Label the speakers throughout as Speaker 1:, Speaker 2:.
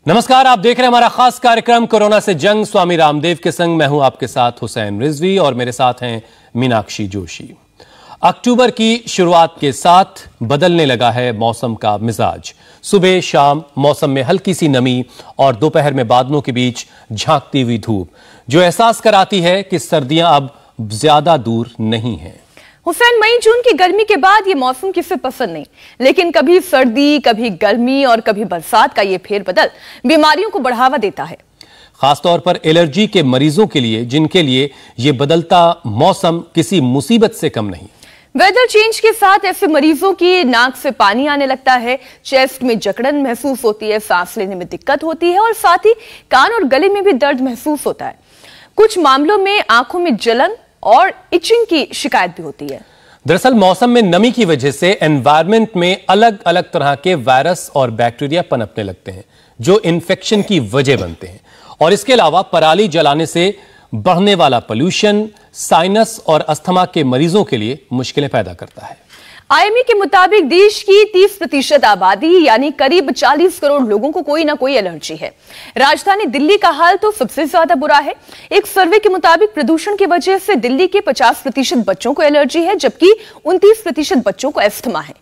Speaker 1: नमस्कार, आप देख रहे हैं हमारा खास कार्यक्रम कोरोना से जंग। स्वामी रामदेव के संग मैं हूं आपके साथ हुसैन रिजवी और मेरे साथ हैं मीनाक्षी जोशी। अक्टूबर की शुरुआत के साथ बदलने लगा है मौसम का मिजाज। सुबह शाम मौसम में हल्की सी नमी और दोपहर में बादलों के बीच झांकती हुई धूप जो एहसास कराती है कि सर्दियां अब ज्यादा दूर नहीं हैं।
Speaker 2: हुसैन, मई जून की गर्मी के बाद ये मौसम किसे पसंद नहीं, लेकिन कभी सर्दी, कभी गर्मी और कभी बरसात का ये फेरबदल बीमारियों को बढ़ावा देता है,
Speaker 1: खासतौर पर एलर्जी के मरीजों के लिए, जिनके लिए ये बदलता मौसम किसी मुसीबत से कम नहीं।
Speaker 2: वेदर चेंज के साथ ऐसे मरीजों की नाक से पानी आने लगता है, चेस्ट में जकड़न महसूस होती है, सांस लेने में दिक्कत होती है और साथ ही कान और गले में भी दर्द महसूस होता है। कुछ मामलों में आंखों में जलन और इचिंग की शिकायत भी होती है।
Speaker 1: दरअसल मौसम में नमी की वजह से एनवायरनमेंट में अलग अलग तरह के वायरस और बैक्टीरिया पनपने लगते हैं जो इन्फेक्शन की वजह बनते हैं। और इसके अलावा पराली जलाने से बढ़ने वाला पोल्यूशन साइनस और अस्थमा के मरीजों के लिए मुश्किलें पैदा करता है।
Speaker 2: आईएमए के मुताबिक देश की 30% आबादी यानी करीब 40 करोड़ लोगों को कोई ना कोई एलर्जी है। राजधानी दिल्ली का हाल तो सबसे ज्यादा बुरा है। एक सर्वे के मुताबिक प्रदूषण की वजह से दिल्ली के 50% बच्चों को एलर्जी है, जबकि 29% बच्चों को अस्थमा है।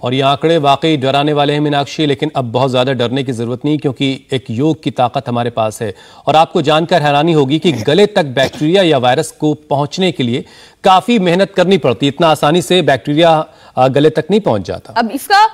Speaker 1: और ये आंकड़े वाकई डराने वाले हैं मीनाक्षी, लेकिन अब बहुत ज्यादा डरने की जरूरत नहीं, क्योंकि एक योग की ताकत हमारे पास है। और आपको जानकर हैरानी होगी कि गले तक बैक्टीरिया या वायरस को पहुंचने के लिए काफी मेहनत करनी पड़ती है। इतना आसानी से बैक्टीरिया गले तक नहीं पहुंच जाता।
Speaker 2: अब इसका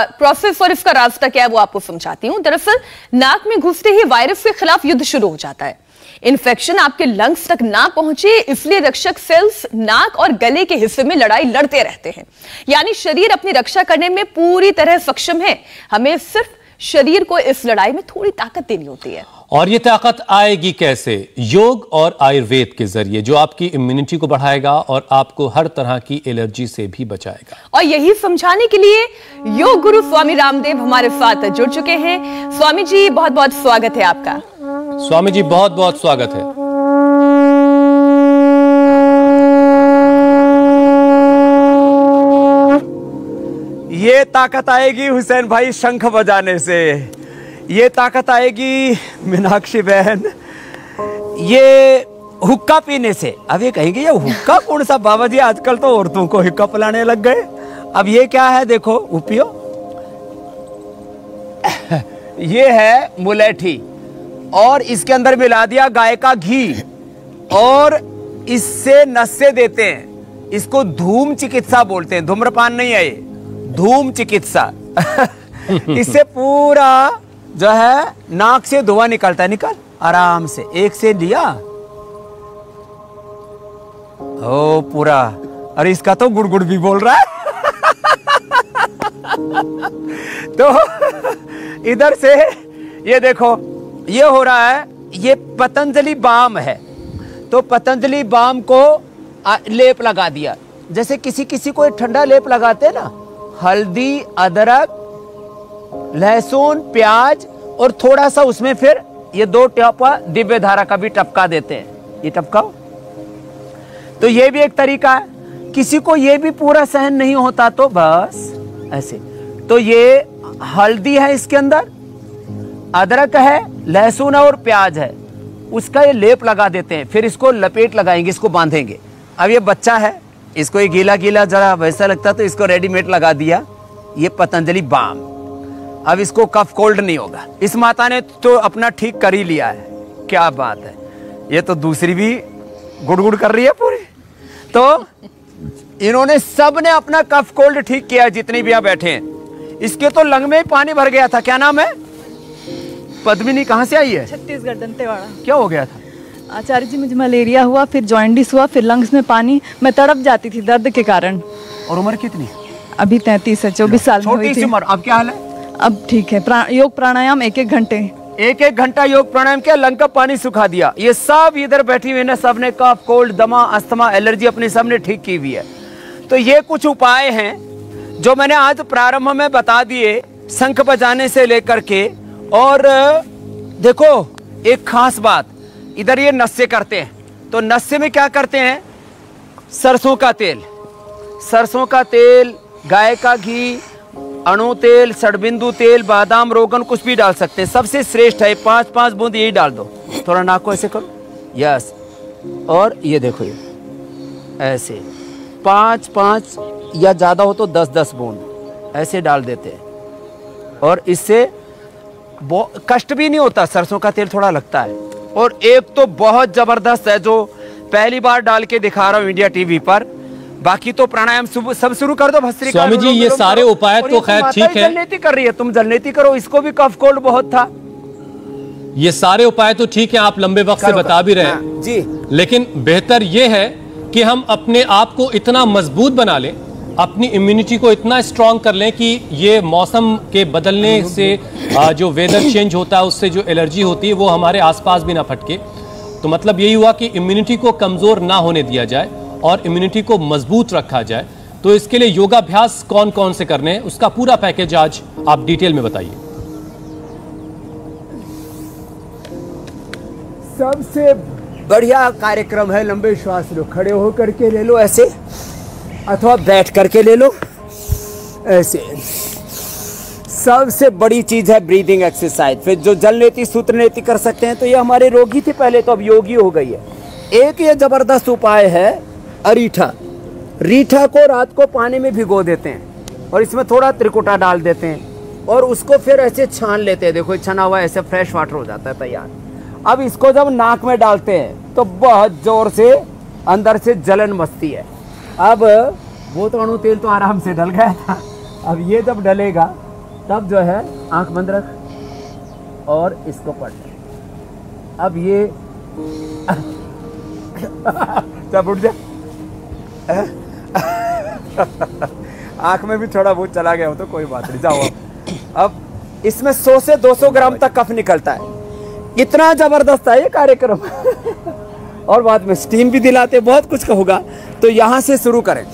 Speaker 2: प्रोसेस और इसका रास्ता क्या है वो आपको समझाती हूं। दरअसल नाक में घुसते ही वायरस के खिलाफ युद्ध शुरू हो जाता है। इन्फेक्शन आपके लंग्स तक ना पहुंचे, इसलिए रक्षक सेल्स नाक और गले के हिस्से में लड़ाई लड़ते रहते हैं। यानी शरीर अपनी रक्षा करने में पूरी तरह सक्षम है। हमें सिर्फ शरीर को इस लड़ाई में थोड़ी ताकत देनी होती है।
Speaker 1: और ये ताकत आएगी कैसे? योग और आयुर्वेद के जरिए, जो आपकी इम्यूनिटी को बढ़ाएगा और आपको हर तरह की एलर्जी से भी बचाएगा।
Speaker 2: और यही समझाने के लिए योग गुरु स्वामी रामदेव हमारे साथ जुड़ चुके हैं। स्वामी जी, बहुत बहुत स्वागत है आपका।
Speaker 1: स्वामी जी, बहुत बहुत स्वागत है।
Speaker 3: ये ताकत आएगी हुसैन भाई शंख बजाने से, ये ताकत आएगी मीनाक्षी बहन ये हुक्का पीने से। अब ये कहेंगे ये हुक्का कौन सा बाबा जी, आजकल तो औरतों को हुक्का पिलाने लग गए। अब ये क्या है, देखो उपियो ये है मुलेठी और इसके अंदर मिला दिया गाय का घी और इससे नशे देते हैं। इसको धूम चिकित्सा बोलते हैं, धूम्रपान नहीं है ये, धूम चिकित्सा। इससे पूरा जो है नाक से धुआं निकलता है, निकल आराम से। एक से लिया ओ पूरा, अरे इसका तो गुड़गुड़ भी बोल रहा है। तो इधर से ये देखो ये हो रहा है, ये पतंजलि बाम है। तो पतंजलि बाम को लेप लगा दिया, जैसे किसी किसी को ठंडा लेप लगाते हैं ना, हल्दी, अदरक, लहसुन, प्याज और थोड़ा सा उसमें फिर ये 2 टपका दिव्य धारा का भी टपका देते हैं। ये टपकाओ, तो ये भी एक तरीका है। किसी को ये भी पूरा सहन नहीं होता तो बस ऐसे। तो ये हल्दी है, इसके अंदर अदरक है, लहसुन और प्याज है, उसका ये लेप लगा देते हैं। फिर इसको लपेट लगाएंगे, इसको बांधेंगे। अब ये बच्चा है, इसको ये गीला गीला जरा वैसा लगता तो इसको रेडीमेड लगा दिया, ये पतंजलि बाम। अब इसको कफ कोल्ड नहीं होगा। इस माता ने तो अपना ठीक कर ही लिया है, क्या बात है। ये तो दूसरी भी गुड़गुड़ कर रही है पूरी। तो इन्होंने सब ने अपना कफ कोल्ड ठीक किया, जितने भी यहाँ बैठे हैं। इसके तो लंग में ही पानी भर गया था। क्या नाम है? पद्मिनी, कहाँ से आई है?
Speaker 4: छत्तीसगढ़, दंतेवाड़ा।
Speaker 3: क्या हो गया था?
Speaker 4: आचार्य जी, मुझे मलेरिया हुआ, फिर जॉइंडिस हुआ, फिर लंग्स में पानी, मैं तड़प जाती थी दर्द के कारण।
Speaker 3: और उम्र कितनी?
Speaker 4: अभी 33 है, 24 साल में हुई थी।
Speaker 3: छोटी सी उम्र, अब क्या हाल है?
Speaker 4: अब ठीक है। योग प्राणायाम 1-1 घंटे,
Speaker 3: 1-1 घंटा योग प्राणायाम किया, लंग का पानी सुखा दिया। ये सब इधर बैठी हुई ने, सबने कफ, कोल्ड, दमा, अस्थमा, एलर्जी अपनी सबने ठीक की हुई है। तो ये कुछ उपाय हैं जो मैंने आज प्रारंभ में बता दिए, शंख बजाने से लेकर के। और देखो एक खास बात, इधर ये नशे करते हैं, तो नशे में क्या करते हैं? सरसों का तेल, गाय का घी, अणु तेल, सड़बिंदु तेल, बादाम, रोगन, कुछ भी डाल सकते हैं। सबसे श्रेष्ठ है 5-5 बूंद यही डाल दो। थोड़ा नाक को ऐसे करो, यस। और ये देखो, ये ऐसे 5-5 या ज्यादा हो तो 10-10 बूंद ऐसे डाल देते हैं। और इससे कष्ट भी नहीं होता, सरसों का तेल थोड़ा लगता है। और एक तो बहुत जबरदस्त है जो पहली बार डाल के दिखा रहा हूँ इंडिया टीवी पर, बाकी तो प्राणायाम सब शुरू कर दो। भस्त्रिका
Speaker 1: स्वामी जी, ये सारे उपाय तो खैर ठीक है।
Speaker 3: जलनेती कर रही है, तुम जलनेती करो, इसको भी कफ कोल्ड बहुत था।
Speaker 1: ये सारे उपाय तो ठीक है, आप लंबे वक्त से बता भी रहे हैं
Speaker 3: जी,
Speaker 1: लेकिन बेहतर यह है कि हम अपने आप को इतना मजबूत बना लें, अपनी इम्यूनिटी को इतना स्ट्रांग कर लें कि ये मौसम के बदलने से जो वेदर चेंज होता है उससे जो एलर्जी होती है वो हमारे आसपास भी ना फटके। तो मतलब यही हुआ कि इम्यूनिटी को कमजोर ना होने दिया जाए और इम्यूनिटी को मजबूत रखा जाए। तो इसके लिए योगाभ्यास कौन कौन से करने हैं, उसका पूरा पैकेज आज आप डिटेल में बताइए।
Speaker 3: सबसे बढ़िया कार्यक्रम है लंबे श्वास लो, खड़े होकर के ले लो ऐसे, अथवा बैठ करके ले लो ऐसे। सबसे बड़ी चीज है ब्रीदिंग एक्सरसाइज। फिर जो जलनेती, सूत्रनेती कर सकते हैं, तो ये हमारे रोगी थे पहले, तो अब योगी हो गई है। एक ये जबरदस्त उपाय है अरीठा। रीठा को रात को पानी में भिगो देते हैं और इसमें थोड़ा त्रिकुटा डाल देते हैं और उसको फिर ऐसे छान लेते हैं। देखो छना हुआ ऐसे फ्रेश वाटर हो जाता है तैयार। अब इसको जब नाक में डालते हैं तो बहुत जोर से अंदर से जलन मचती है। अब वो तो अणु तेल तो आराम से डल गया था, अब ये जब डलेगा तब जो है आंख बंद रख और इसको पढ़। अब ये जब उठ जा, आंख में भी थोड़ा बहुत चला गया हो तो कोई बात नहीं, जाओ। अब इसमें 100 से 200 ग्राम तक कफ निकलता है। इतना जबरदस्त है ये कार्यक्रम और बाद में स्टीम भी दिलाते, बहुत कुछ होगा। तो यहां से शुरू करें।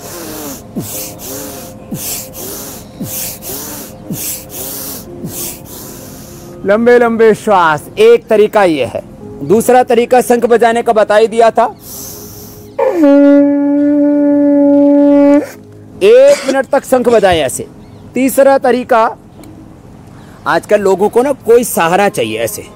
Speaker 3: लंबे लंबे श्वास, एक तरीका ये है। दूसरा तरीका शंख बजाने का बता ही दिया था। 1 मिनट तक शंख बजाएं ऐसे। तीसरा तरीका, आजकल लोगों को ना कोई सहारा चाहिए ऐसे।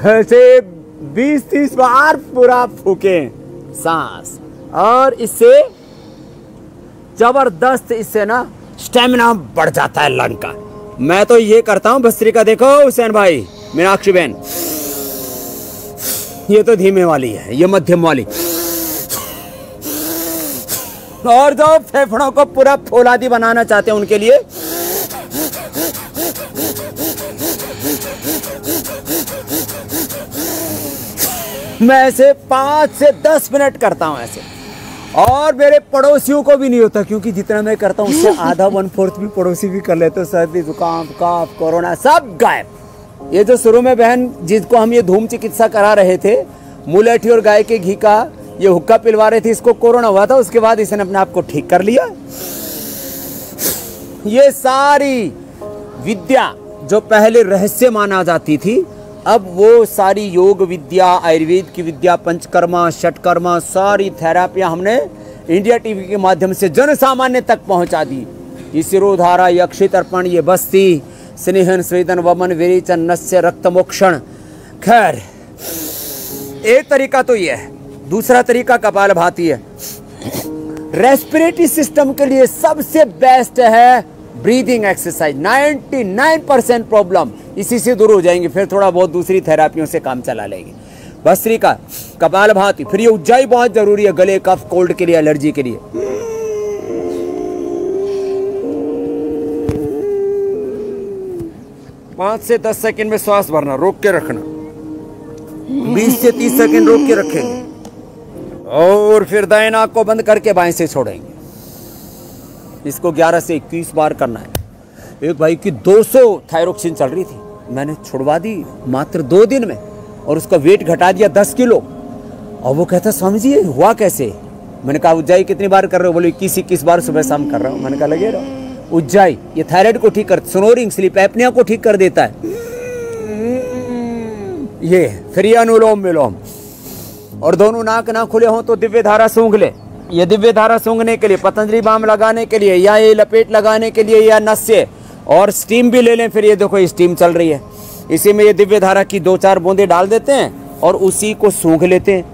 Speaker 3: ऐसे 20-30 बार पूरा फूके सांस, और इससे जबरदस्त, इससे ना स्टेमिना बढ़ जाता है लंग का। मैं तो ये करता हूं भस्त्रिका, देखो हुसैन भाई, मीनाक्षी बहन, ये तो धीमे वाली है, ये मध्यम वाली। और जो फेफड़ों को पूरा फौलादी बनाना चाहते हैं उनके लिए मैं ऐसे 5 से 10 मिनट करता हूं ऐसे। और मेरे पड़ोसियों को भी नहीं होता, क्योंकि जितना मैं करता हूं उससे आधा 1/4 भी पड़ोसी भी कर लेते। सर्दी, जुकाम, कफ, कोरोना सब गायब। ये जो शुरू में बहन जिसको हम ये धूम चिकित्सा करा रहे थे, मुलेठी और गाय के घी का ये हुक्का पिलवा रहे थे, इसको कोरोना हुआ था, उसके बाद इसने अपने आप को ठीक कर लिया। ये सारी विद्या जो पहले रहस्य माना जाती थी, अब वो सारी योग विद्या, आयुर्वेद की विद्या, पंचकर्मा, षटकर्मा, सारी थेरापियां हमने इंडिया टीवी के माध्यम से जन सामान्य तक पहुंचा दी। ये सिरोधारा, ये अक्षय तर्पण, ये बस्ती, स्नेहन, स्वेदन, वमन, विरेचन, नस्य, रक्त मोक्षण। खैर, एक तरीका तो ये है। दूसरा तरीका कपालभाति है। रेस्पिरेटरी सिस्टम के लिए सबसे बेस्ट है ब्रीदिंग एक्सरसाइज। 99% प्रॉब्लम इसी से दूर हो जाएंगे। फिर थोड़ा बहुत दूसरी थेरापियों से काम चला लेंगे। भस्त्रिका, कपालभाति, फिर ये उज्जाई बहुत जरूरी है गले, कफ, कोल्ड के लिए, एलर्जी के लिए। पांच से 10 सेकंड में श्वास भरना, रोक के रखना। 20 से 30 सेकंड रोक के रखेंगे और फिर दाएं नाक को बंद करके बाएं से छोड़ेंगे। इसको 11 से 21 बार करना है। एक भाई की 200 थायरोक्सिन चल रही थी, मैंने छुड़वा दी मात्र 2 दिन में और उसका वेट घटा दिया 10 किलो। और वो कहता स्वामी जी ये हुआ कैसे? मैंने कहा उज्जाई कितनी बार कर रहे हो? बोले 21 बार सुबह शाम कर रहा हूँ। मैंने कहा लगे रहो। उज्जाई ये थायराइड को ठीक कर, स्नोरिंग स्लीप एपनिया को ठीक कर देता है ये। फिर ये अनुलोम विलोम, और दोनों नाक ना खुले हों तो दिव्य धारा सूंघ ले। ये दिव्य धारा सूंघने के लिए, पतंजलि बाम लगाने के लिए, या ये लपेट लगाने के लिए, या नस से, और स्टीम भी ले लें। फिर ये देखो स्टीम चल रही है, इसी में ये दिव्य धारा की 2-4 बूंदे डाल देते हैं और उसी को सूंघ लेते हैं।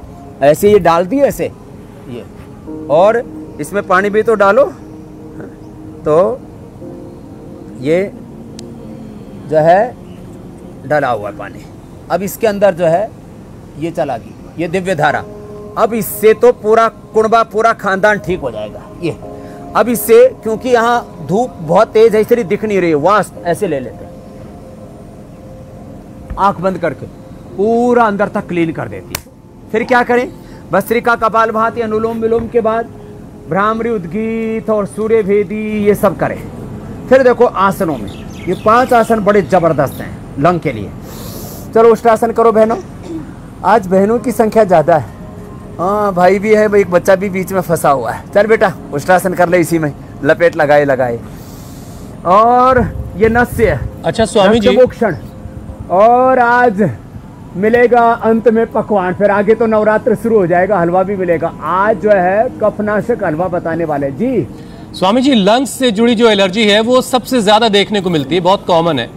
Speaker 3: ऐसे ये डाल दिए ऐसे ये, और इसमें पानी भी तो डालो। तो ये जो है डाला हुआ पानी, अब इसके अंदर जो है ये चला गई ये दिव्य धारा। अब इससे तो पूरा कुणबा, पूरा खानदान ठीक हो जाएगा ये। अब इससे, क्योंकि यहाँ धूप बहुत तेज है इसलिए दिख नहीं रही है, वास्ट ऐसे ले लेते हैं, आंख बंद करके पूरा अंदर तक क्लीन कर देती है। फिर क्या करें? भस्त्रिका, कपालभाति, अनुलोम विलोम के बाद भ्रामरी, उद्गीत और सूर्य भेदी ये सब करें। फिर देखो आसनों में ये 5 आसन बड़े जबरदस्त हैं लंग के लिए। चलो उष्टासन करो बहनों, आज बहनों की संख्या ज्यादा है। हाँ भाई भी है, एक बच्चा भी बीच में फंसा हुआ है। चल बेटा उष्टासन कर ले, इसी में लपेट लगाए। और ये नस्य,
Speaker 1: अच्छा स्वामी जी,
Speaker 3: क्षण। और आज मिलेगा अंत में पकवान, फिर आगे तो नवरात्र शुरू हो जाएगा, हलवा भी मिलेगा। आज जो है कफनाशक हलवा बताने वाले जी।
Speaker 1: स्वामी जी, लंग्स से जुड़ी जो एलर्जी है वो सबसे ज्यादा देखने को मिलती है, बहुत कॉमन है।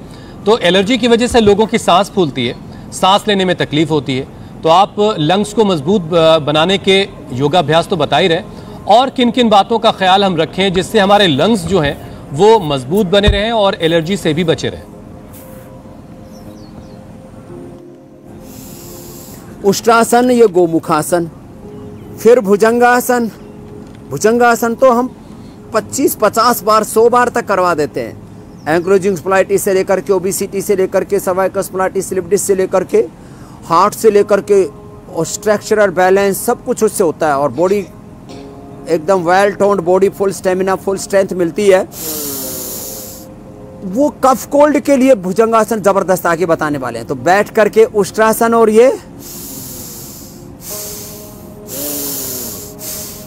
Speaker 1: तो एलर्जी की वजह से लोगों की सांस फूलती है, सांस लेने में तकलीफ होती है। तो आप लंग्स को मजबूत बनाने के योगाभ्यास तो बता ही रहे, और किन किन बातों का ख्याल हम रखें जिससे हमारे लंग्स जो हैं वो मजबूत बने रहें और एलर्जी से भी बचे रहें?
Speaker 3: उष्ट्रासन, ये गोमुखासन, फिर भुजंगासन। भुजंगासन तो हम 25-50 बार 100 बार तक करवा देते हैं। एंक्लोजिंग स्प्लाइटिस से लेकर के, ओबिसिटी से लेकर के, सर्वाइकल स्प्लाइटिस, स्लिप डिस्क से लेकर के, हार्ट से लेकर के, और स्ट्रक्चरल बैलेंस सब कुछ उससे होता है। और बॉडी एकदम well toned body, full stamina, full strength मिलती है। वो कफ कोल्ड के लिए भुजंगासन जबरदस्त आगे बताने वाले हैं। तो बैठ करके उष्ट्रासन और ये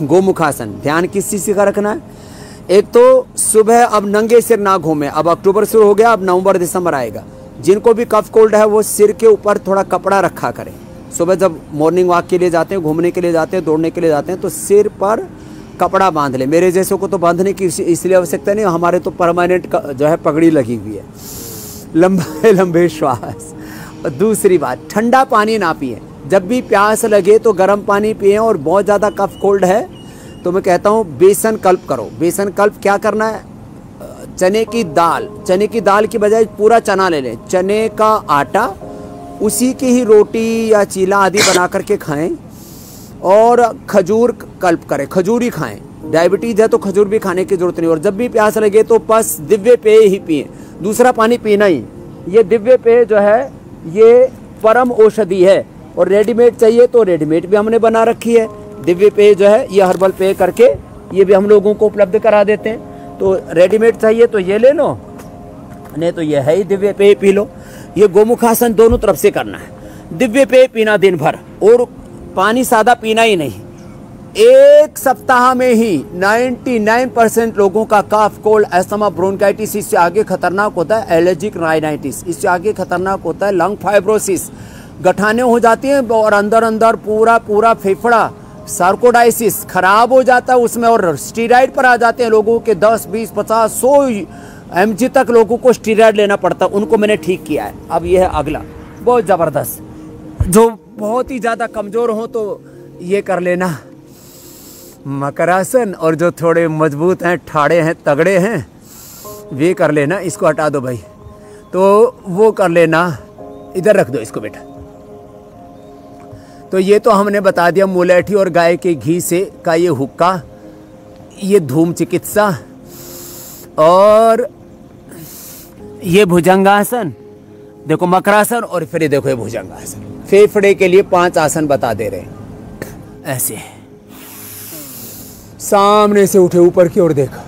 Speaker 3: गोमुखासन, ध्यान किस चीज का रखना है? एक तो सुबह अब नंगे सिर ना घूमे। अब अक्टूबर शुरू हो गया, अब नवंबर दिसंबर आएगा। जिनको भी कफ कोल्ड है वो सिर के ऊपर थोड़ा कपड़ा रखा करें। सुबह जब मॉर्निंग वॉक के लिए जाते हैं, घूमने के लिए जाते हैं, दौड़ने के लिए जाते हैं, तो सिर पर कपड़ा बांध ले। मेरे जैसे को तो बांधने की इसलिए आवश्यकता नहीं, हमारे तो परमानेंट जो है पगड़ी लगी हुई है। लंबे लंबे श्वास। और दूसरी बात, ठंडा पानी ना पिए। जब भी प्यास लगे तो गर्म पानी पिए। और बहुत ज़्यादा कफ कोल्ड है तो मैं कहता हूँ बेसन कल्प करो। बेसन कल्प क्या करना है? चने की दाल की बजाय पूरा चना ले लें, चने का आटा, उसी की ही रोटी या चीला आदि बना करके खाएं। और खजूर कल्प करें, खजूर ही खाएं। डायबिटीज है तो खजूर भी खाने की जरूरत नहीं। और जब भी प्यास लगे तो बस दिव्य पेय ही पिए, दूसरा पानी पीना ही। ये दिव्य पेय जो है ये परम औषधि है। और रेडीमेड चाहिए तो रेडीमेड भी हमने बना रखी है। दिव्य पेय जो है ये हर्बल पेय करके ये भी हम लोगों को उपलब्ध करा देते हैं। तो रेडीमेड चाहिए तो ये ले लो, नहीं तो ये है ही दिव्य पेय पी लो। ये गोमुखासन दोनों तरफ से करना है। दिव्य पेय पीना दिन भर, और पानी सादा पीना ही नहीं। एक सप्ताह में ही 99% लोगों का कफ, कोल्ड, अस्थमा, ब्रोंकाइटिस, इससे आगे खतरनाक होता है एलर्जिक राइनाइटिस, इससे आगे खतरनाक होता है लंग फाइब्रोसिस, गठाने हो जाती हैं और अंदर अंदर पूरा फेफड़ा, सार्कोडाइसिस खराब हो जाता है उसमें। और स्टीराइड पर आ जाते हैं लोगों के 10, 20, 50, 100 mg तक लोगों को स्टीराइड लेना पड़ता है। उनको मैंने ठीक किया है। अब ये है अगला, बहुत जबरदस्त। जो बहुत ही ज्यादा कमजोर हो तो ये कर लेना मकरासन, और जो थोड़े मजबूत हैं, ठाड़े हैं, तगड़े हैं, वे कर लेना। इसको हटा दो भाई, तो वो कर लेना। इधर रख दो इसको बेटा। तो ये तो हमने बता दिया, मुलेठी और गाय के घी से का ये हुक्का, ये धूम चिकित्सा, और ये भुजंगासन, देखो मकरासन, और फिर ये देखो ये भुजंगासन। फेफड़े के लिए 5 आसन बता दे रहे हैं। ऐसे सामने से उठे, ऊपर की ओर देखा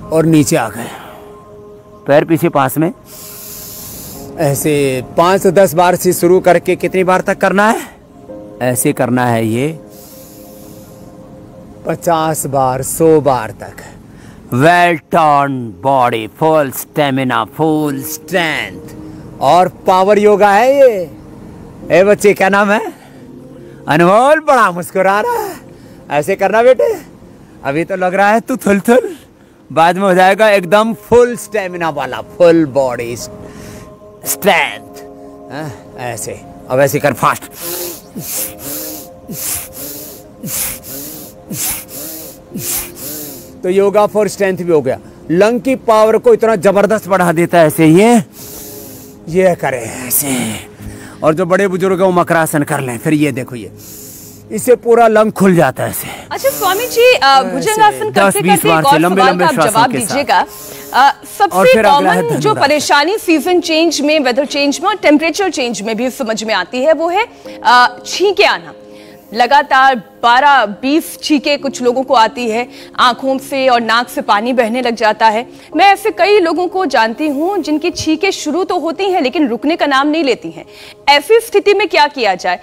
Speaker 3: और नीचे आ गए, पैर पीछे पास में। ऐसे 5 से 10 बार से शुरू करके कितनी बार तक करना है? ऐसे करना है ये। 50 बार 100 बार तक। Well turn body, full stamina, full strength और पावर योगा है ये। ए बच्चे, क्या नाम है? अनमोल। बड़ा मुस्कुरा रहा है। ऐसे करना बेटे। अभी तो लग रहा है तू थुल, बाद में हो जाएगा एकदम फुल स्टेमिना वाला, फुल बॉडी स्ट्रेंथ। ऐसे, अब ऐसे कर फास्ट। तो योगा फॉर स्ट्रेंथ भी हो गया। लंग की पावर को इतना जबरदस्त बढ़ा देता है ऐसे। ये करे ऐसे। और जो बड़े बुजुर्ग हैं वो मकरासन कर लें। फिर ये देखो, ये इससे पूरा लंग खुल जाता है ऐसे।
Speaker 2: अच्छा स्वामी जी, भुजंगासन करते करते एक और सवाल का आप जवाब दीजिएगा। सबसे कॉमन जो परेशानी सीजन चेंज में, वेदर चेंज में और टेम्परेचर चेंज में भी समझ में आती है, वो है छींके आना। लगातार 12-20 छींके कुछ लोगों को आती है, आंखों से और नाक से पानी बहने लग जाता है। मैं ऐसे कई लोगों को जानती हूं जिनकी छींके शुरू तो होती हैं लेकिन रुकने का नाम नहीं लेती हैं। ऐसी स्थिति में क्या किया जाए?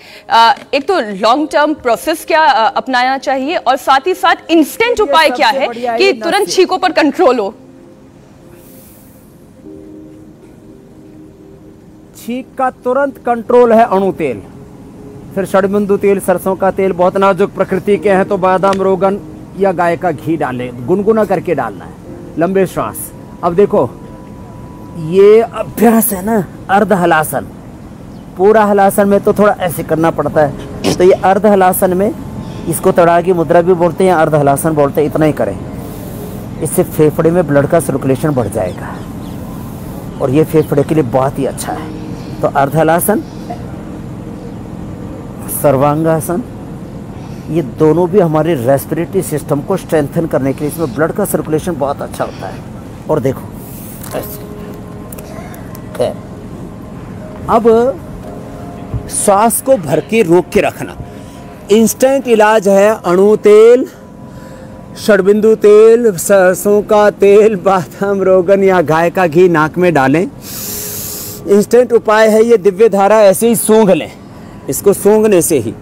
Speaker 2: एक तो लॉन्ग टर्म प्रोसेस क्या अपनाना चाहिए और साथ ही साथ इंस्टेंट उपाय क्या है कि तुरंत छींकों पर कंट्रोल हो?
Speaker 3: छींक का तुरंत कंट्रोल है अणु तेल, फिर षडबिंदु तेल, सरसों का तेल। बहुत नाजुक प्रकृति के हैं तो बादाम, रोगन या गाय का घी डालें, गुनगुना करके डालना है। लंबे श्वास। अब देखो, ये अभ्यास है ना, अर्ध हलासन। पूरा हलासन में तो थोड़ा ऐसे करना पड़ता है, तो ये अर्ध हलासन में, इसको तड़ागी मुद्रा भी बोलते हैं, अर्ध हलासन बोलते हैं। इतना ही करें, इससे फेफड़े में ब्लड का सर्कुलेशन बढ़ जाएगा और ये फेफड़े के लिए बहुत ही अच्छा है। तो अर्ध हलासन, सर्वांगासन, ये दोनों भी हमारे रेस्पिरेटरी सिस्टम को स्ट्रेंथन करने के लिए, इसमें ब्लड का सर्कुलेशन बहुत अच्छा होता है। और देखो ऐसे। अब श्वास को भर के रोक के रखना। इंस्टेंट इलाज है अणु तेल, षडबिंदु तेल, सरसों का तेल, बादाम, रोगन या गाय का घी नाक में डालें। इंस्टेंट उपाय है ये दिव्य धारा। ऐसे ही सूंघ लें, इसको सूंघने से ही,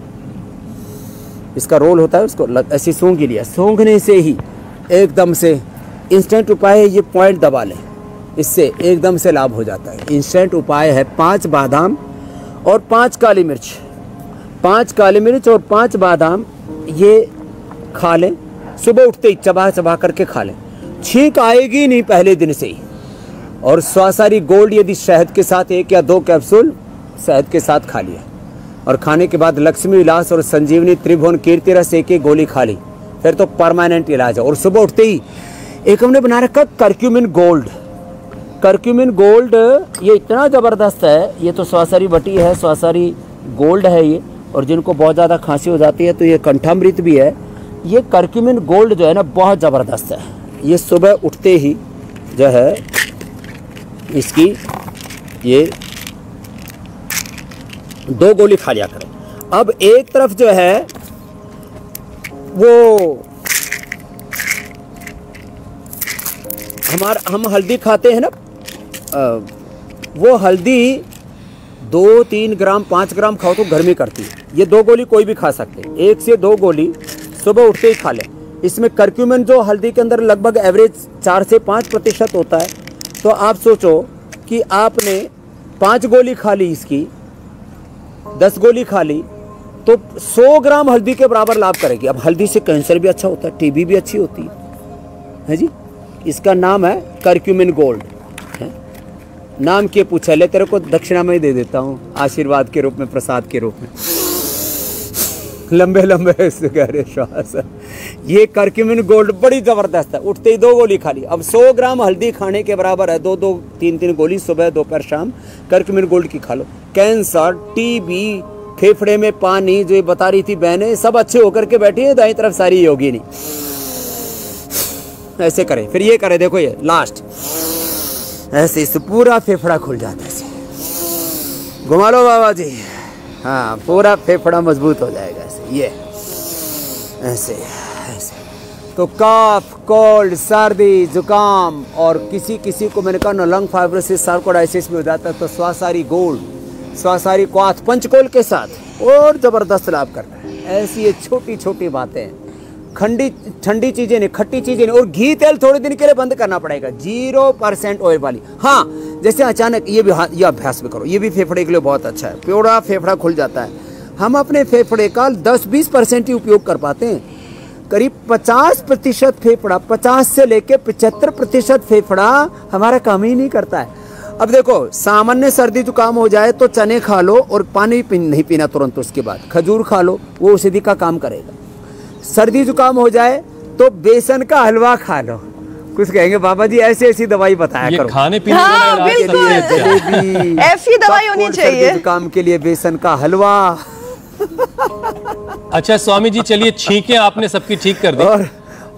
Speaker 3: इसका रोल होता है, उसको ऐसे सूंघ ही लिया, सूंघने से ही एकदम से इंस्टेंट उपाय है ये। पॉइंट दबा लें, इससे एकदम से लाभ हो जाता है। इंस्टेंट उपाय है 5 बादाम और 5 काली मिर्च। 5 काली मिर्च और 5 बादाम ये खा लें, सुबह उठते ही चबा चबा करके खा लें। छींक आएगी नहीं पहले दिन से ही। और स्वासारी गोल्ड यदि शहद के साथ 1 या 2 कैप्सूल शहद के साथ खा लिया, और खाने के बाद लक्ष्मी विलास और संजीवनी त्रिभुवन कीर्ति रस 1 गोली खा ली, फिर तो परमानेंट इलाज है। और सुबह उठते ही एक हमने बना रखा कर्क्यूमिन गोल्ड। कर्क्यूमिन गोल्ड ये इतना ज़बरदस्त है, ये तो स्वासारी बटी है, स्वासारी गोल्ड है ये। और जिनको बहुत ज़्यादा खांसी हो जाती है तो ये कंठामृत भी है। ये कर्क्यूमिन गोल्ड जो है ना, बहुत ज़बरदस्त है। ये सुबह उठते ही जो है इसकी ये 2 गोली खा लिया करें। अब एक तरफ जो है वो हम हल्दी खाते हैं ना, वो हल्दी 2-3 ग्राम 5 ग्राम खाओ तो गर्मी करती है। ये 2 गोली कोई भी खा सकते हैं, 1 से 2 गोली सुबह उठते ही खा लें। इसमें कर्क्यूमिन जो हल्दी के अंदर लगभग एवरेज 4 से 5% होता है। तो आप सोचो कि आपने 5 गोली खा ली, इसकी 10 गोली खा ली, तो 100 ग्राम हल्दी के बराबर लाभ करेगी। अब हल्दी से कैंसर भी अच्छा होता है, टीबी भी अच्छी होती है जी। इसका नाम है कर्क्यूमिन गोल्ड। नाम के पूछा ले, तेरे को दक्षिणा में ही दे देता हूँ, आशीर्वाद के रूप में, प्रसाद के रूप में। लंबे लंबे गहरे श्वास। ये कर्क्यूमिन गोल्ड बड़ी जबरदस्त है। उठते ही 2 गोली खा ली। अब 100 ग्राम हल्दी खाने के बराबर है 2-2, 3-3 गोली सुबह, दोपहर, शाम कर्क्यूमिन गोल्ड की खा लो। कैंसर, टीबी, फेफड़े में पानी, जो ये बता रही थी बहनें, सब अच्छे होकर के बैठी है दाईं तरफ सारी योगिनी। ऐसे करें, फिर ये करें, देखो ये लास्ट, ऐसे इससे पूरा फेफड़ा खुल जाता है। ऐसे घुमा लो बाबा जी, हाँ, पूरा फेफड़ा मजबूत हो जाएगा ऐसे। ये ऐसे ऐसे। तो कफ, कोल्ड, सर्दी, जुकाम और किसी को मैंने कहा ना लंग फाइब्रोसिस, सार्कोडाइसिस में हो जाता है, तो स्वासारी गोल्ड, स्वासारी क्वाथ पंचकोल के साथ और जबरदस्त लाभ करता है। ऐसी ये छोटी छोटी बातें ठंडी चीजें नहीं, खट्टी चीजें नहीं, और घी तेल थोड़े दिन के लिए बंद करना पड़ेगा, 0% ऑयल वाली। हाँ, जैसे अचानक ये भी, ये अभ्यास भी करो, ये भी फेफड़े के लिए बहुत अच्छा है, पूरा फेफड़ा खुल जाता है। हम अपने फेफड़े का 10-20% ही उपयोग कर पाते हैं, करीब 50% फेफड़ा, 50 से लेके 75% फेफड़ा हमारा काम ही नहीं करता है। अब देखो, सामान्य सर्दी जुकाम हो जाए तो चने खा लो और पानी नहीं पीना तुरंत, उसके बाद खजूर खा लो, वो औषधि का काम करेगा। सर्दी जुकाम हो जाए तो बेसन का हलवा खा लो। कुछ कहेंगे बाबा जी ऐसी ऐसी दवाई बताया करो,
Speaker 1: खाने पीने
Speaker 2: हाँ,
Speaker 3: जलेबी,
Speaker 2: ऐसी दवाई होनी चाहिए।
Speaker 3: सर्दी जुकाम के लिए बेसन का हलवा।
Speaker 1: अच्छा स्वामी जी, चलिए छींकें आपने सबकी ठीक कर दी,
Speaker 3: और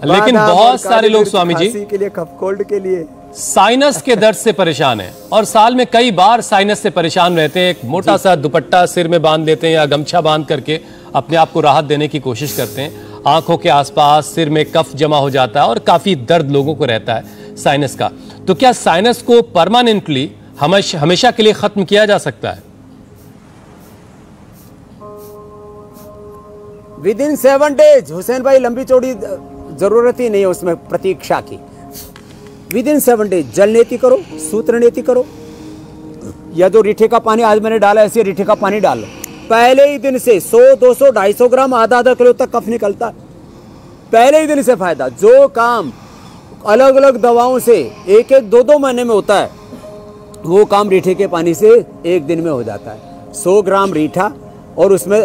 Speaker 1: लेकिन बहुत सारे लोग स्वामी जी
Speaker 3: के लिए, कफ कोल्ड के लिए,
Speaker 1: साइनस के दर्द से परेशान हैं और साल में कई बार साइनस से परेशान रहते हैं। एक मोटा सा दुपट्टा सिर में बांध देते हैं या गमछा बांध करके अपने आप को राहत देने की कोशिश करते हैं। आंखों के आसपास, सिर में कफ जमा हो जाता है और काफी दर्द लोगों को रहता है साइनस का। तो क्या साइनस को परमानेंटली हमेशा के लिए खत्म किया जा सकता है?
Speaker 3: Within 7 days। हुसैन भाई, लंबी चौड़ी जरूरत ही नहीं है उसमें प्रतीक्षा की। विदिन 7 days जल नीति करो, सूत्र नीति करो, या जो रीठे का पानी आज मैंने डाला ऐसे रीठे का पानी डाल लो। पहले ही दिन से 100, 200, 250 ग्राम, आधा किलो तक कफ निकलता है। पहले ही दिन से फायदा। जो काम अलग अलग दवाओं से 1-1, 2-2 महीने में होता है, वो काम रीठे के पानी से 1 दिन में हो जाता है। 100 ग्राम रीठा और उसमें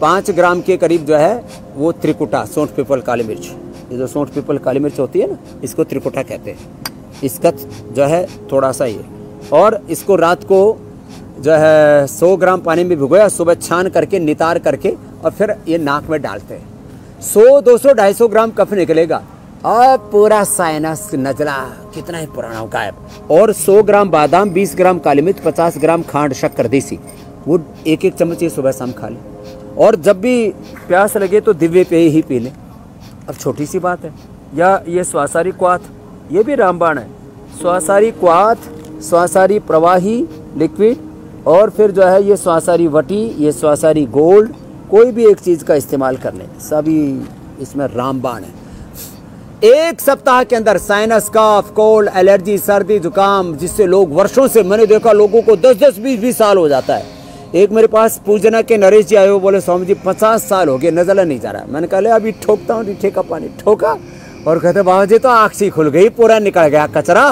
Speaker 3: 5 ग्राम के करीब जो है वो त्रिकुटा, सौंठ पीपल काली मिर्च। ये जो सौंठ पीपल काली मिर्च होती है ना, इसको त्रिकुटा कहते हैं। इसका जो है थोड़ा सा ये, और इसको रात को जो है 100 ग्राम पानी में भिगोया, सुबह छान करके नितार करके और फिर ये नाक में डालते हैं। 100, 200, 250 ग्राम कफ निकलेगा और पूरा साइनस, नजला कितना ही पुराना गायब। और 100 ग्राम बादाम, 20 ग्राम काली मिर्च, 50 ग्राम खांड, शक्कर देसी, वो 1-1 चम्मच ये सुबह शाम खा ले। और जब भी प्यास लगे तो दिव्य पेय ही पी ले। अब छोटी सी बात है। या ये स्वासारी क्वाथ, ये भी रामबाण है। स्वासारी क्वाथ, स्वासारी प्रवाही लिक्विड, और फिर जो है ये स्वासारी वटी, ये स्वासारी गोल्ड, कोई भी एक चीज का इस्तेमाल कर लें, सभी इसमें रामबाण है। 1 सप्ताह के अंदर साइनस, कफ, कोल्ड, एलर्जी, सर्दी जुकाम, जिससे लोग वर्षों से, मैंने देखा लोगों को 10-10, 20-20 साल हो जाता है। एक मेरे पास पूजना के नरेश जी आए हो, बोले स्वामी जी 50 साल हो गए, नजला नहीं जा रहा। मैंने कहा अभी ठोकता हूँ रीठे का पानी, ठोका और कहते बाबा जी तो आँख सी खुल गई, पूरा निकल गया कचरा।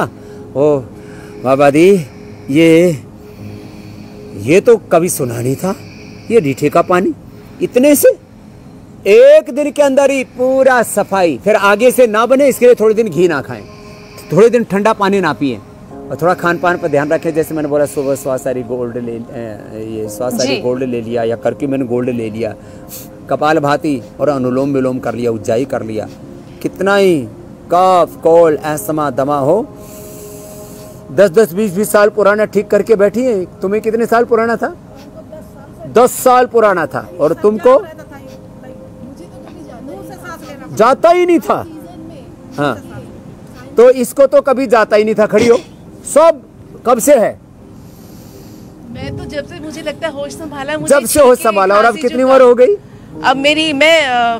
Speaker 3: ओ बाबा जी, ये तो कभी सुना नहीं था, ये रीठे का पानी इतने से 1 दिन के अंदर ही पूरा सफाई। फिर आगे से ना बने इसके लिए थोड़े दिन घी ना खाएं, थोड़े दिन ठंडा पानी ना पिए, और थोड़ा खान पान पर ध्यान रखें। जैसे मैंने बोला सुबह स्वासारी गोल्ड ले लिया या करक्यूमिन गोल्ड ले लिया, कपाल भाती और अनुलोम विलोम कर लिया, उज्जाई कर लिया। कितना ही कफ, कोल्ड, एस्थमा, दमा हो, 10-10, 20-20 साल पुराना ठीक करके बैठी है। तुम्हें कितने साल पुराना था? 10 साल पुराना था, और तुमको जाता ही नहीं था। हाँ, तो इसको तो कभी जाता ही नहीं था। खड़ी हो, सब कब से है?
Speaker 5: मैं तो जब से मुझे लगता है होश संभाला,
Speaker 3: जब से होश संभाला। और अब कितनी उम्र हो गई?
Speaker 5: अब मैं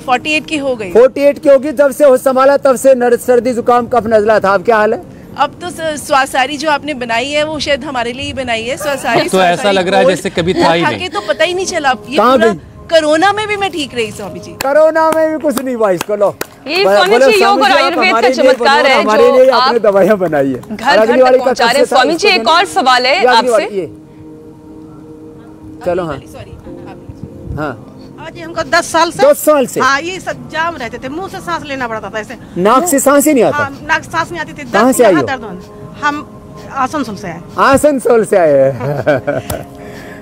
Speaker 5: 48 की हो गई।
Speaker 3: 48 की होगी। जब से होश संभाला तब से सर्दी जुकाम कफ नजला था। अब क्या हाल है?
Speaker 5: अब तो स्वासारी जो आपने बनाई है वो शायद हमारे लिए ही बनाई है। स्वासारी
Speaker 1: तो ऐसा लग रहा है जैसे कभी था ही नहीं।
Speaker 5: तो पता ही नहीं चला। ये पूरा कोरोना में भी मैं ठीक रही स्वामी जी।
Speaker 3: कोरोना में भी कुछ नहीं हुआ। इसको लो,
Speaker 2: ये स्वामी जी योग और आयुर्वेद का चमत्कार है जो
Speaker 3: आपने दवाइयां बनाई है,
Speaker 2: घर घर तक पहुंचा रहे। स्वामी जी एक और सवाल है आपसे।
Speaker 3: चलो हाँ हाँ,
Speaker 6: आज हमको 10 साल से हाँ, ये सब जाम रहते थे, मुंह से सांस लेना पड़ता था ऐसे।
Speaker 3: नाक से सांस ही नहीं आता?
Speaker 6: नाक से सांस नहीं आती थी।
Speaker 3: कहाँ से आई हो?
Speaker 6: हम आसनसोल से आए।
Speaker 3: आसनसोल से आए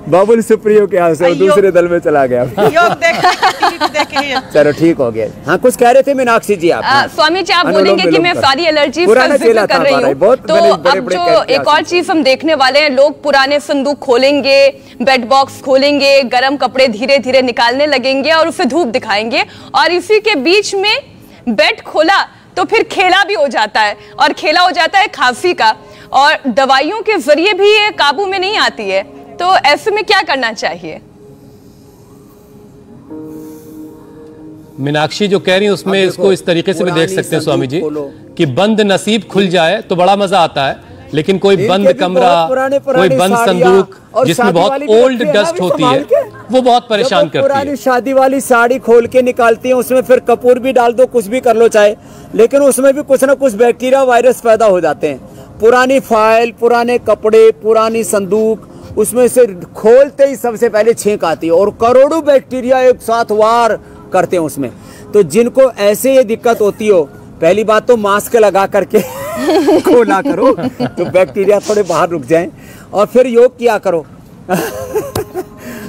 Speaker 3: बाबुल सुप्रियो के यहाँ से दूसरे दल में चला गया।
Speaker 6: योग देख
Speaker 3: चलो ठीक हो गया। हाँ, कुछ कह रहे थे मीनाक्षी जी आप?
Speaker 2: स्वामी जी आप बोलेंगे कि मैं सारी एलर्जी कर रही हूँ, तो अब जो एक और चीज हम देखने वाले हैं, लोग पुराने संदूक खोलेंगे, बेड बॉक्स खोलेंगे, गर्म कपड़े धीरे धीरे निकालने लगेंगे और उसे धूप दिखाएंगे, और इसी के बीच में बेड खोला तो फिर खेला भी हो जाता है, और खेला हो जाता है खांसी का, और दवाइयों के जरिए भी ये काबू में नहीं आती है। तो ऐसे में क्या करना चाहिए?
Speaker 1: मीनाक्षी जो कह रही है उसमें इसको इस तरीके से भी देख सकते हैं स्वामी जी कि बंद नसीब खुल जाए तो बड़ा मजा आता है, लेकिन कोई बंद कमरा, कोई बंद संदूक जिसमें बहुत ओल्ड डस्ट होती है वो बहुत परेशान करती है।
Speaker 3: पुरानी शादी वाली साड़ी खोल के निकालती है, उसमें फिर कपूर भी डाल दो, कुछ भी कर लो चाहे, लेकिन उसमें भी कुछ ना कुछ बैक्टीरिया वायरस पैदा हो जाते हैं। पुरानी फाइल, पुराने कपड़े, पुरानी संदूक, उसमें से खोलते ही सबसे पहले छींक आती है और करोड़ों बैक्टीरिया एक साथ वार करते हैं उसमें। तो जिनको ऐसे ये दिक्कत होती हो, पहली बात तो मास्क लगा करके खोला करो तो बैक्टीरिया थोड़े बाहर रुक जाएं, और फिर योग किया करो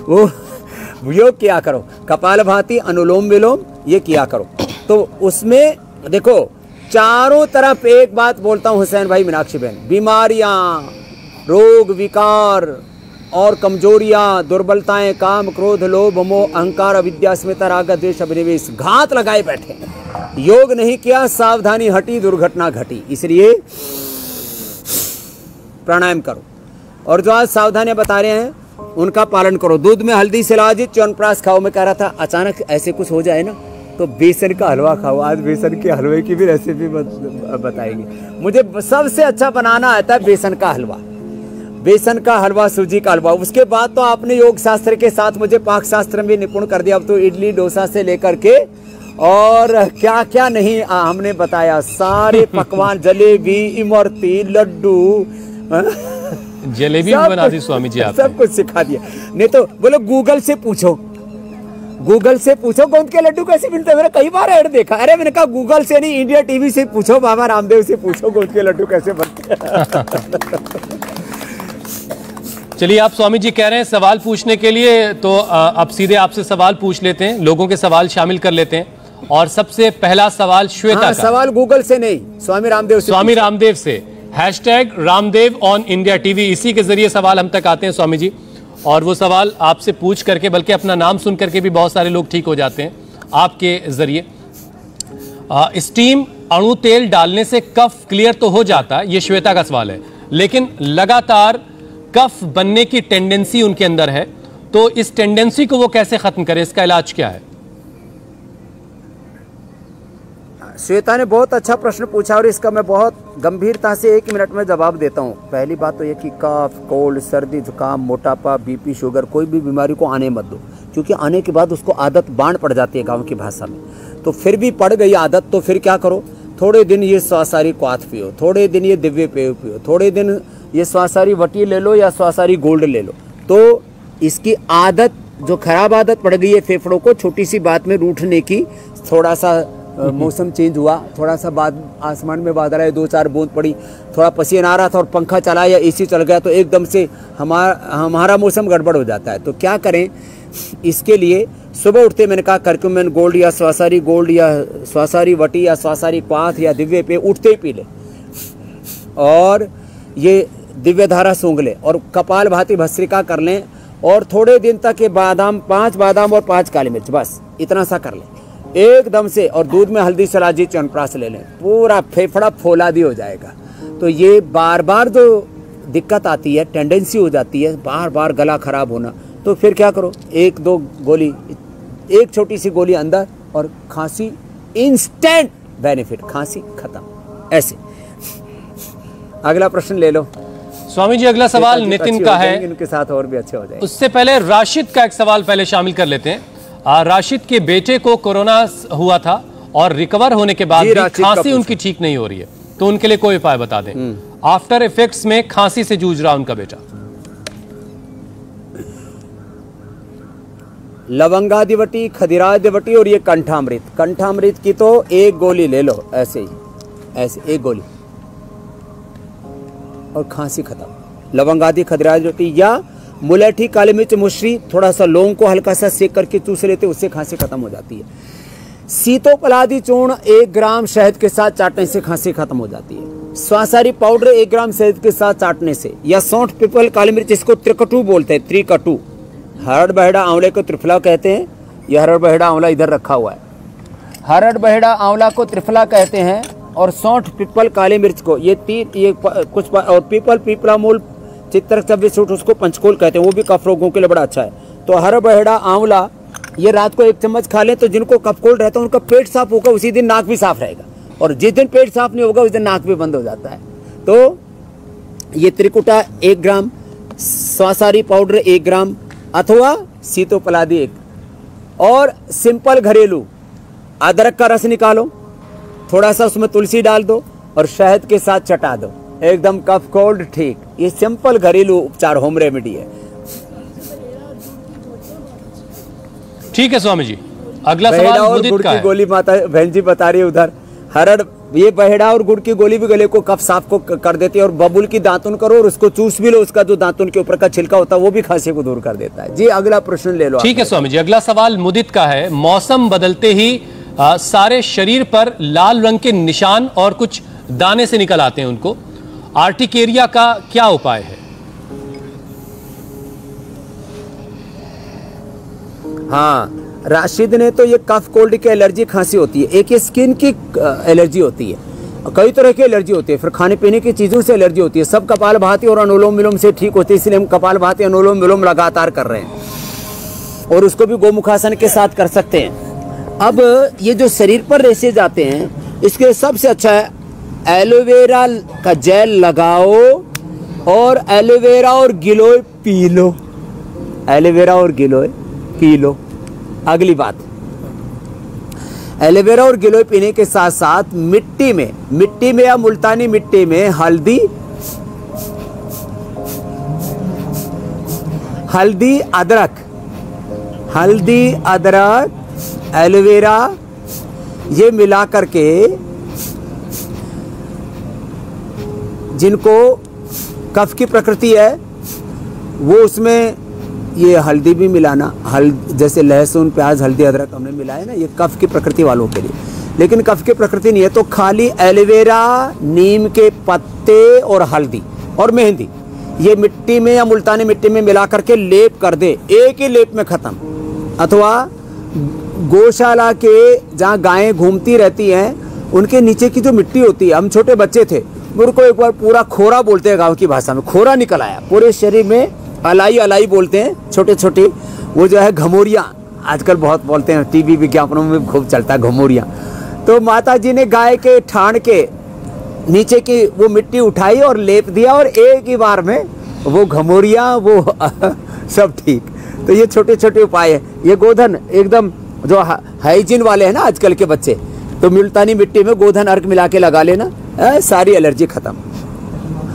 Speaker 3: वो योग किया करो, कपालभाति, अनुलोम विलोम ये किया करो। तो उसमें देखो चारों तरफ एक बात बोलता हूँ हुसैन भाई, मीनाक्षी बहन, बीमारियां, रोग विकार और कमजोरियां, दुर्बलताएं, काम, क्रोध, लोभ, मोह, अहंकार, अविद्या, अस्मिता, राग, द्वेष, अभिनिवेश घात लगाए बैठे। योग नहीं किया, सावधानी हटी, दुर्घटना घटी। इसलिए प्राणायाम करो, और जो आज सावधानियां बता रहे हैं उनका पालन करो। दूध में हल्दी, शिलाजित, च्यवनप्राश खाओ। मैं कह रहा था अचानक ऐसे कुछ हो जाए ना तो बेसन का हलवा खाओ। आज बेसन के हलवे की भी रेसिपी बताएंगे। मुझे सबसे अच्छा बनाना आता है बेसन का हलवा, बेसन का हलवा, सूजी का हलवा। उसके बाद तो आपने योग शास्त्र के साथ मुझे पाक शास्त्र में निपुण कर दिया। अब तो इडली डोसा से लेकर के और क्या क्या नहीं हमने बताया, सारे पकवान, जलेबी, इमरती, लड्डू,
Speaker 1: जलेबी भी बना दी स्वामी जी आपने।
Speaker 3: सब कुछ सिखा दिया। नहीं तो बोलो गूगल से पूछो, गूगल से पूछो गोंद के लड्डू कैसे मिलते हैं। मैंने कई बार ऐड देखा। अरे मैंने कहा गूगल से नहीं, इंडिया टीवी से पूछो, बाबा रामदेव से पूछो गोंद के लड्डू कैसे बनते हैं।
Speaker 1: चलिए, आप स्वामी जी कह रहे हैं सवाल पूछने के लिए, तो अब सीधे आपसे सवाल पूछ लेते हैं, लोगों के सवाल शामिल कर लेते हैं। और सबसे पहला सवाल श्वेता का।
Speaker 3: सवाल गूगल से नहीं, स्वामी रामदेव से।
Speaker 1: स्वामी रामदेव से #रामदेव ऑन इंडिया टीवी, इसी के जरिए सवाल हम तक आते हैं स्वामी जी। और वो सवाल आपसे पूछ करके, बल्कि अपना नाम सुन करके भी बहुत सारे लोग ठीक हो जाते हैं आपके जरिए। स्टीम अणु तेल डालने से कफ क्लियर तो हो जाता है, ये श्वेता का सवाल है, लेकिन लगातार कफ बनने की टेंडेंसी उनके अंदर है, तो इस टेंडेंसी को वो कैसे खत्म करें, इसका इलाज क्या है?
Speaker 3: श्वेता ने बहुत अच्छा प्रश्न पूछा और इसका मैं बहुत गंभीरता से 1 मिनट में जवाब देता हूँ। पहली बात तो ये कि कफ, कोल्ड, सर्दी, जुकाम, मोटापा, बीपी, शुगर, कोई भी बीमारी को आने मत दो, क्योंकि आने के बाद उसको आदत बांध पड़ जाती है गांव की भाषा में। तो फिर भी पड़ गई आदत तो फिर क्या करो, थोड़े दिन ये स्वासारी क्वाथ पियो, थोड़े दिन ये दिव्य पेय पियो, थोड़े दिन ये स्वासारी वटी ले लो या स्वासारी गोल्ड ले लो। तो इसकी आदत, जो खराब आदत पड़ गई है फेफड़ों को, छोटी सी बात में रूठने की, थोड़ा सा मौसम चेंज हुआ, थोड़ा सा बाद आसमान में बादल आए, 2-4 बूंद पड़ी, थोड़ा पसीना आ रहा था और पंखा चला या एसी चल गया, तो एकदम से हमारा मौसम गड़बड़ हो जाता है। तो क्या करें इसके लिए? सुबह उठते मैंने कहा करक्यूमिन गोल्ड या स्वासारी गोल्ड या स्वासारी वटी या स्वासारी क्वाथ या दिव्य पे उठते ही पी ले, और ये दिव्य धारा सूंघ ले, और कपाल भाती भस्त्रिका कर लें, और थोड़े दिन तक ये बादाम, 5 बादाम और 5 काली मिर्च, बस इतना सा कर लें एकदम से, और दूध में हल्दी, शिलाजित, च्यवनप्राश ले लें, पूरा फेफड़ा फौलादी हो जाएगा। तो ये बार बार जो दिक्कत आती है, टेंडेंसी हो जाती है बार बार गला खराब होना, तो फिर क्या करो, 1-2 गोली, एक छोटी सी गोली अंदर, और खांसी इंस्टेंट बेनिफिट, खांसी खत्म। ऐसे। अगला प्रश्न ले लो
Speaker 1: स्वामी जी। अगला सवाल नितिन का है,
Speaker 3: इनके साथ और भी अच्छे हो जाएंगे।
Speaker 1: उससे पहले राशिद का एक सवाल पहले शामिल कर लेते हैं। राशिद के बेटे को कोरोना हुआ था और रिकवर होने के बाद भी खांसी उनकी ठीक नहीं हो रही है, तो उनके लिए कोई उपाय बता दें। आफ्टर इफेक्ट्स में खांसी से जूझ रहा उनका बेटा।
Speaker 3: लवंगादिवटी, खदिरादिवटी और ये कंठामृत, कंठामृत की तो 1 गोली ले लो, ऐसे ही, ऐसे 1 गोली, और खांसी खत्म। लवंगादि, खदिरादिवटी या मुलेठी, काली मिर्च, मुश्री, थोड़ा सा लौंग को हल्का सा सेक करके चूस लेते, उससे खांसी खत्म हो जाती है। सीतोपलादी चूर्ण 1 ग्राम शहद के साथ चाटने से खांसी खत्म हो जाती है। स्वासारी पाउडर 1 ग्राम शहद के साथ चाटने से, या सौंठ, पीपल, काली मिर्च, इसको त्रिकटू बोलते हैं, त्रिकटू। हरड़ बहेड़ा आंवले को त्रिफला कहते हैं। यह हरड़ बहेड़ा आंवला इधर रखा हुआ है, हरड़ बहेड़ा आंवला को त्रिफला कहते हैं। और सौंठ, पीपल, काली मिर्च को ये कुछ, और पीपल, पीपला मूल, चित्रक, चब्बी सूट, उसको पंचकोल कहते हैं, वो भी कफ रोगों के लिए बड़ा अच्छा है। तो हरड़ बहेड़ा आंवला ये रात को 1 चम्मच खा लें तो जिनको कफ कोल्ड रहता है उनका पेट साफ होगा, उसी दिन नाक भी साफ रहेगा। और जिस दिन पेट साफ नहीं होगा उस दिन नाक भी बंद हो जाता है। तो ये त्रिकुटा 1 ग्राम, स्वासारी पाउडर 1 ग्राम अथवा सीतोपलादी 1, और सिंपल घरेलू अदरक का रस निकालो, थोड़ा सा उसमें तुलसी डाल दो और शहद के साथ चटा दो, एकदम कफ कोल्ड ठीक। ये सिंपल घरेलू उपचार, होम रेमेडी है।
Speaker 1: ठीक है स्वामी जी, अगला
Speaker 3: बहेड़ा
Speaker 1: सवाल
Speaker 3: और
Speaker 1: मुदित
Speaker 3: गुड़
Speaker 1: का
Speaker 3: की
Speaker 1: है।
Speaker 3: गोली माता बहन जी बता रही है उधर। हरड़, ये बहेड़ा और गुड़ की गोली भी गले को कफ साफ को कर देती है, और बबूल की दातुन करो और उसको चूस भी लो, उसका जो दातुन के ऊपर का छिलका होता है वो भी खांसी को दूर कर देता है। जी अगला प्रश्न ले लो।
Speaker 1: ठीक है स्वामी जी, अगला सवाल मुदित का है। मौसम बदलते ही सारे शरीर पर लाल रंग के निशान और कुछ दाने से निकल आते हैं, उनको आर्टिकेरिया का क्या उपाय है?
Speaker 3: हाँ, राशिद ने तो ये कफ कोल्ड की एलर्जी खांसी होती है, एक ये स्किन की एलर्जी होती है, कई तरह की एलर्जी होती है, फिर खाने पीने की चीजों से एलर्जी होती है। सब कपालभाति और अनुलोम विलोम से ठीक होती है, इसलिए हम कपालभाति अनुलोम विलोम लगातार कर रहे हैं, और उसको भी गोमुखासन के साथ कर सकते हैं। अब ये जो शरीर पर रेशेज आते हैं, इसके सबसे अच्छा है एलोवेरा का जेल लगाओ और एलोवेरा और गिलोय पी लो। एलोवेरा और गिलोय पी लो। अगली बात, एलोवेरा और गिलोय पीने के साथ साथ मिट्टी में या मुल्तानी मिट्टी में हल्दी अदरक एलोवेरा ये मिला करके, जिनको कफ की प्रकृति है वो उसमें ये हल्दी भी मिलाना, जैसे लहसुन प्याज हल्दी अदरक हमने मिलाया ना, ये कफ की प्रकृति वालों के लिए। लेकिन कफ की प्रकृति नहीं है तो खाली एलोवेरा, नीम के पत्ते और हल्दी और मेहंदी ये मिट्टी में या मुल्तानी मिट्टी में मिला करके लेप कर दे, एक ही लेप में खत्म। अथवा गौशाला के जहाँ गायें घूमती रहती हैं उनके नीचे की जो मिट्टी होती है, हम छोटे बच्चे थे, मेरे को एक बार पूरा खोरा बोलते हैं गाँव की भाषा में, खोरा निकल आया पूरे शरीर में, अलाई बोलते हैं छोटे छोटे, वो जो है घमोरिया, आजकल बहुत बोलते हैं, टीवी विज्ञापनों में खूब चलता है घमोरिया। तो माता जी ने गाय के ठाण के नीचे की वो मिट्टी उठाई और लेप दिया, और एक ही बार में वो घमोरिया वो सब ठीक। तो ये छोटे छोटे उपाय है। ये गोधन एकदम जो हाइजीन वाले हैं ना आजकल के बच्चे, तो मुल्तानी मिट्टी में गोधन अर्क मिला के लगा लेना, सारी एलर्जी खत्म।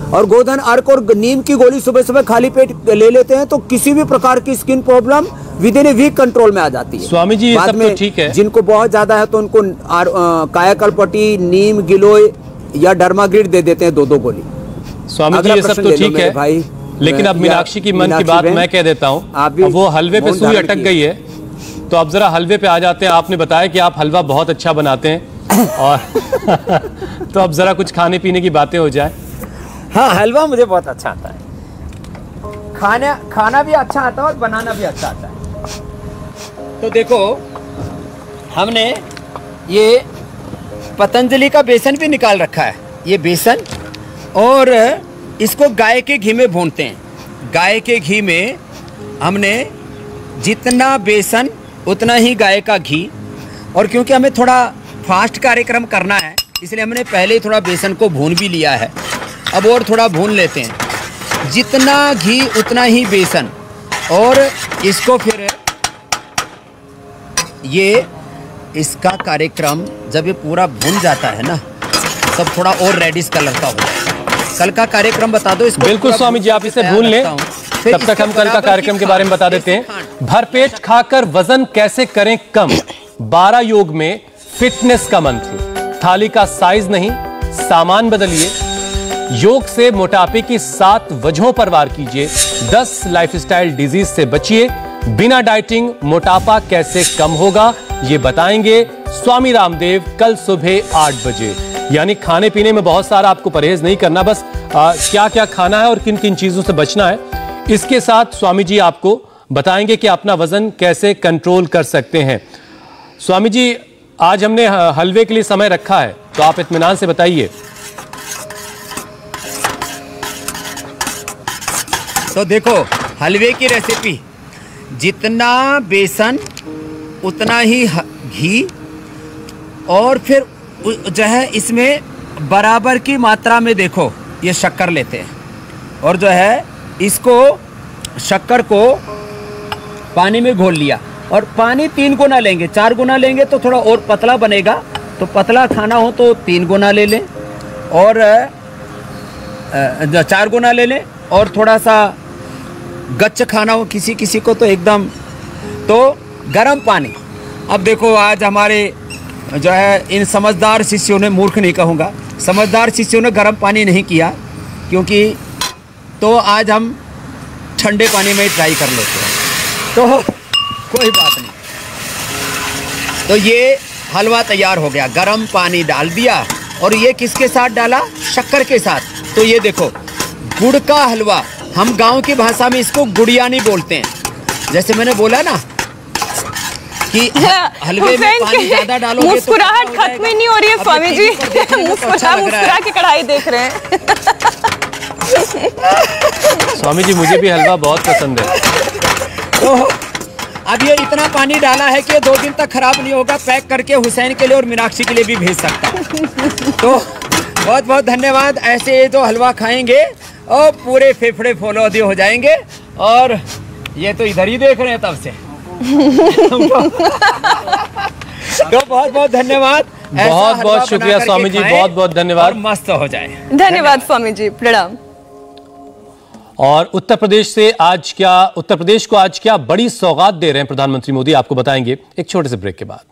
Speaker 3: और गोधन अर्क और नीम की गोली सुबह सुबह खाली पेट ले लेते हैं तो किसी भी प्रकार की skin problem within a week control में आ जाती है।
Speaker 1: स्वामी जी, ये
Speaker 3: बाद
Speaker 1: सब
Speaker 3: में
Speaker 1: तो ठीक है।
Speaker 3: जिनको बहुत ज्यादा है तो उनको कायाकल्पट्टी, नीम, गिलोय या डर्माग्रिड दे देते हैं 2-2 गोली।
Speaker 1: स्वामी जी, ये सब तो ठीक है भाई, लेकिन अब मीनाक्षी की मन की बात मैं कह देता हूँ। अब वो हलवे पे सुई अटक गई है, तो अब जरा हलवे पे आ जाते हैं। आपने बताया कि आप हलवा बहुत अच्छा बनाते हैं, और तो अब जरा कुछ खाने पीने की बातें हो जाए।
Speaker 3: हाँ, हलवा मुझे बहुत अच्छा आता है, खाना भी अच्छा आता है और बनाना भी अच्छा आता है। तो देखो, हमने ये पतंजलि का बेसन भी निकाल रखा है, ये बेसन, और इसको गाय के घी में भूनते हैं। गाय के घी में हमने जितना बेसन उतना ही गाय का घी, और क्योंकि हमें थोड़ा फास्ट कार्यक्रम करना है इसलिए हमने पहले ही थोड़ा बेसन को भून भी लिया है। अब और थोड़ा भून लेते हैं, जितना घी उतना ही बेसन, और इसको फिर ये इसका कार्यक्रम जब ये पूरा भून जाता है ना, तब थोड़ा और रेडिश कलर का होता है। कल का कार्यक्रम बता दो इसको।
Speaker 1: बिल्कुल स्वामी जी, आप इसे भून लें, तब तक हम कल का कार्यक्रम के बारे में बता देते हैं। भरपेट खाकर वजन कैसे करें कम, 12 योग में फिटनेस का मंत्र। थाली का साइज नहीं, सामान बदलिए। योग से मोटापे की 7 वजहों पर वार कीजिए। 10 लाइफस्टाइल डिजीज से बचिए। बिना डाइटिंग मोटापा कैसे कम होगा, ये बताएंगे स्वामी रामदेव कल सुबह 8 बजे। यानी खाने पीने में बहुत सारा आपको परहेज नहीं करना, बस क्या क्या खाना है और किन किन चीजों से बचना है, इसके साथ स्वामी जी आपको बताएंगे कि अपना वजन कैसे कंट्रोल कर सकते हैं। स्वामी जी, आज हमने हलवे के लिए समय रखा है, तो आप इत्मीनान से बताइए।
Speaker 3: तो देखो, हलवे की रेसिपी, जितना बेसन उतना ही घी और फिर जो है इसमें बराबर की मात्रा में देखो ये शक्कर लेते हैं और जो है इसको शक्कर को पानी में घोल लिया और पानी 3 गुना लेंगे, 4 गुना लेंगे तो थोड़ा और पतला बनेगा, तो पतला खाना हो तो 3 गुना ले लें और 4 गुना ले लें और थोड़ा सा गच्च खाना हो किसी किसी को तो एकदम, तो गर्म पानी। अब देखो आज हमारे जो है इन समझदार शिष्यों ने, मूर्ख नहीं कहूँगा, समझदार शिष्यों ने गर्म पानी नहीं किया, क्योंकि तो आज हम ठंडे पानी में ही ट्राई कर लेते हैं, तो कोई बात नहीं। तो ये हलवा तैयार हो गया, गर्म पानी डाल दिया और ये किसके साथ डाला? शक्कर के साथ। तो ये देखो गुड़ का हलवा, हम गांव की भाषा में इसको गुड़ियानी बोलते हैं। जैसे मैंने बोला ना कि हलवे में पानी ज्यादा डालोगे तो
Speaker 2: मुस्कुराहट खत्म ही नहीं हो रही है स्वामी जी। मुस्कुरा के कढ़ाई देख रहे हैं।
Speaker 1: स्वामी जी मुझे भी हलवा बहुत पसंद है।
Speaker 3: तो अब ये इतना पानी डाला है कि 2 दिन तक खराब नहीं होगा, पैक करके हुसैन के लिए और मीनाक्षी के लिए भी भेज सकता हूँ। तो बहुत बहुत धन्यवाद। ऐसे जो हलवा खाएंगे और पूरे फेफड़े फौलादी हो जाएंगे। और ये तो इधर ही देख रहे हैं तब से। तो बहुत बहुत धन्यवाद,
Speaker 1: बहुत बहुत शुक्रिया स्वामी जी, बहुत बहुत धन्यवाद।
Speaker 3: मस्त हो जाए।
Speaker 2: धन्यवाद स्वामी जी, प्रणाम।
Speaker 1: और उत्तर प्रदेश को आज क्या बड़ी सौगात दे रहे हैं प्रधानमंत्री मोदी, आपको बताएंगे एक छोटे से ब्रेक के बाद।